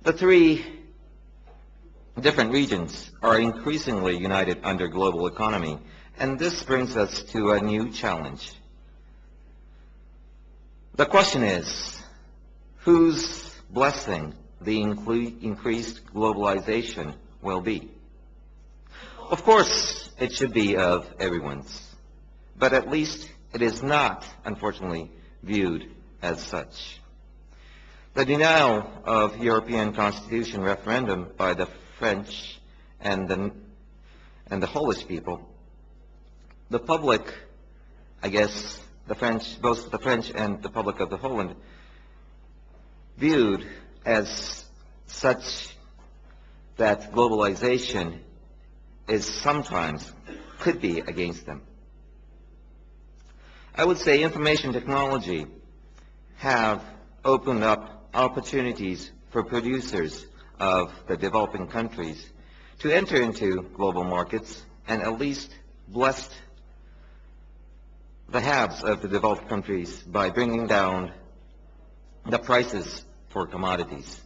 The three different regions are increasingly united under global economy, and this brings us to a new challenge. The question is, whose blessing the increased globalization will be? Of course, it should be of everyone's, but at least it is not, unfortunately, viewed as such. The denial of European Constitution referendum by the French and the Polish people, the public, I guess, both the French and the public of the Holland, viewed as such that globalization is sometimes, could be against them. I would say information technology have opened up opportunities for producers of the developing countries to enter into global markets and at least blessed the haves of the developed countries by bringing down the prices for commodities.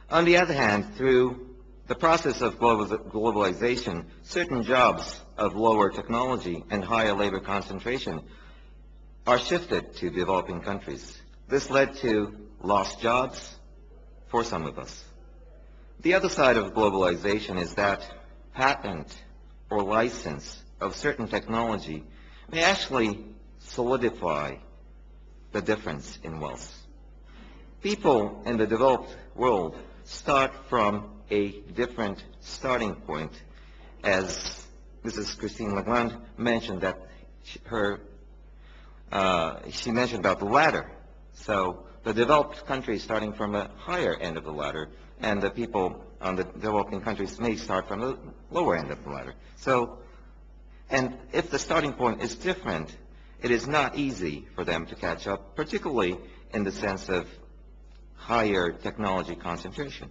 On the other hand, through the process of globalization, certain jobs of lower technology and higher labor concentration are shifted to developing countries. This led to lost jobs for some of us. The other side of globalization is that patent or license of certain technology may actually solidify the difference in wealth. People in the developed world start from a different starting point, as Mrs. Christine Lagarde mentioned that she mentioned about the ladder. So the developed countries starting from a higher end of the ladder, and the people on the developing countries may start from the lower end of the ladder. So, and if the starting point is different, it is not easy for them to catch up, particularly in the sense of higher technology concentration.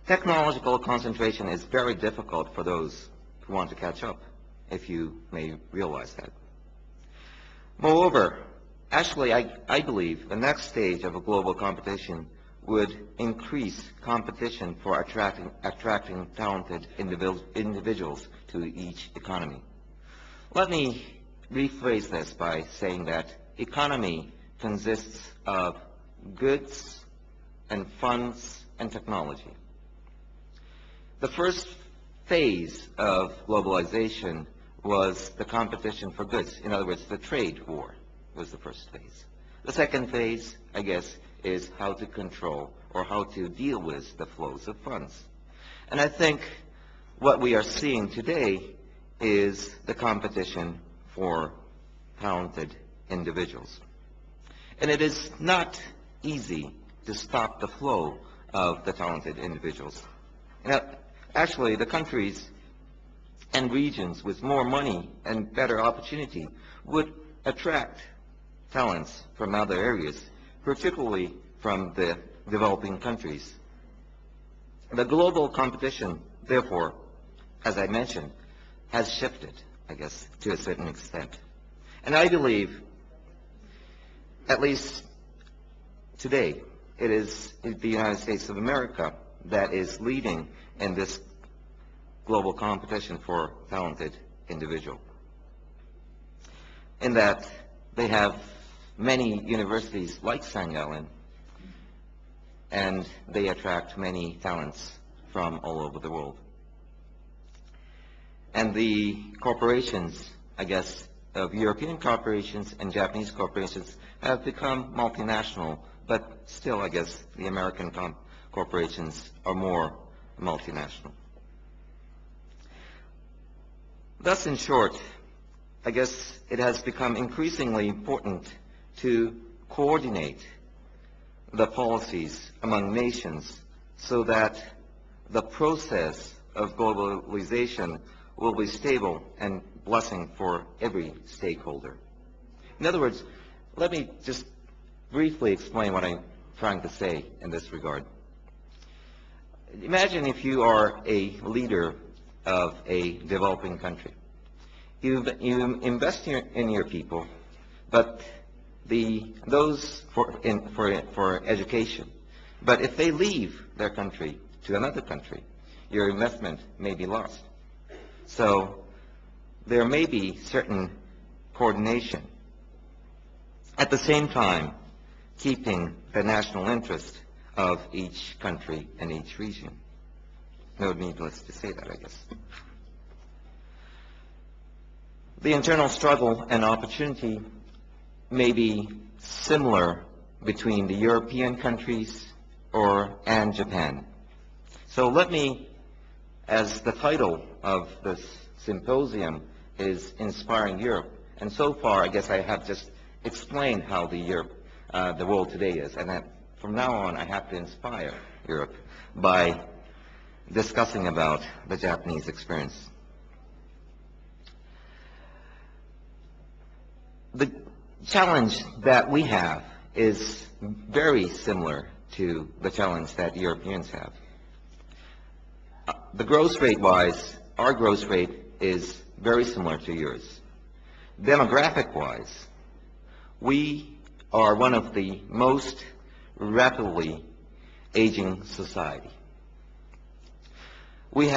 Technological concentration is very difficult for those who want to catch up, if you may realize that. Moreover, actually, I believe the next stage of a global competition would increase competition for attracting talented individuals to each economy. Let me rephrase this by saying that economy consists of goods and funds and technology. The first phase of globalization was the competition for goods. In other words, the trade war was the first phase. The second phase, I guess, is how to control or how to deal with the flows of funds. And I think what we are seeing today is the competition for talented individuals. And it is not easy to stop the flow of the talented individuals. Now, actually, the countries and regions with more money and better opportunity would attract talents from other areas, particularly from the developing countries. The global competition, therefore, as I mentioned, has shifted, I guess, to a certain extent. And I believe, at least today, it is the United States of America that is leading in this global competition for talented individual. In that they have many universities like Saint Gallen, and they attract many talents from all over the world. And the corporations, I guess, of European corporations and Japanese corporations have become multinational, but still, I guess, the American corporations are more multinational. Thus, in short, I guess it has become increasingly important to coordinate the policies among nations so that the process of globalization will be stable and blessing for every stakeholder. In other words, let me just briefly explain what I'm trying to say in this regard. Imagine if you are a leader of a developing country. You invest in your people, but those for education, But if they leave their country to another country, your investment may be lost. So there may be certain coordination. At the same time, keeping the national interest of each country and each region. No needless to say that, I guess. The internal struggle and opportunity may be similar between the European countries and Japan. So let me, as the title of this symposium is Inspiring Europe, and so far I guess I have just explained how the world today is, and that from now on I have to inspire Europe by discussing about the Japanese experience. The challenge that we have is very similar to the challenge that Europeans have. The growth rate-wise, our growth rate is very similar to yours. Demographic-wise, we are one of the most rapidly aging society. We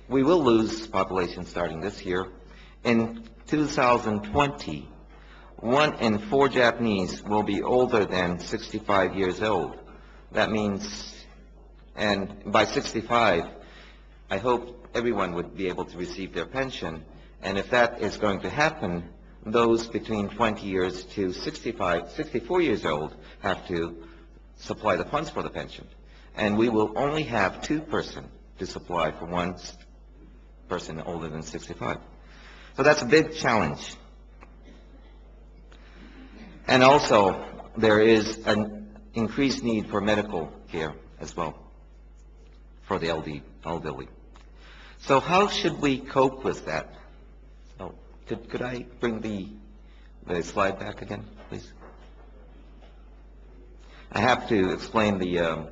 will lose population starting this year. In 2020, 1 in 4 Japanese will be older than 65 years old. That means, and by 65, I hope everyone would be able to receive their pension. And if that is going to happen, those between 20 years to 64 years old have to supply the funds for the pension. And we will only have 2 persons to supply for 1 person older than 65. So that's a big challenge. And also, there is an increased need for medical care as well for the elderly. So how should we cope with that? Oh, could I bring the slide back again, please? I have to explain the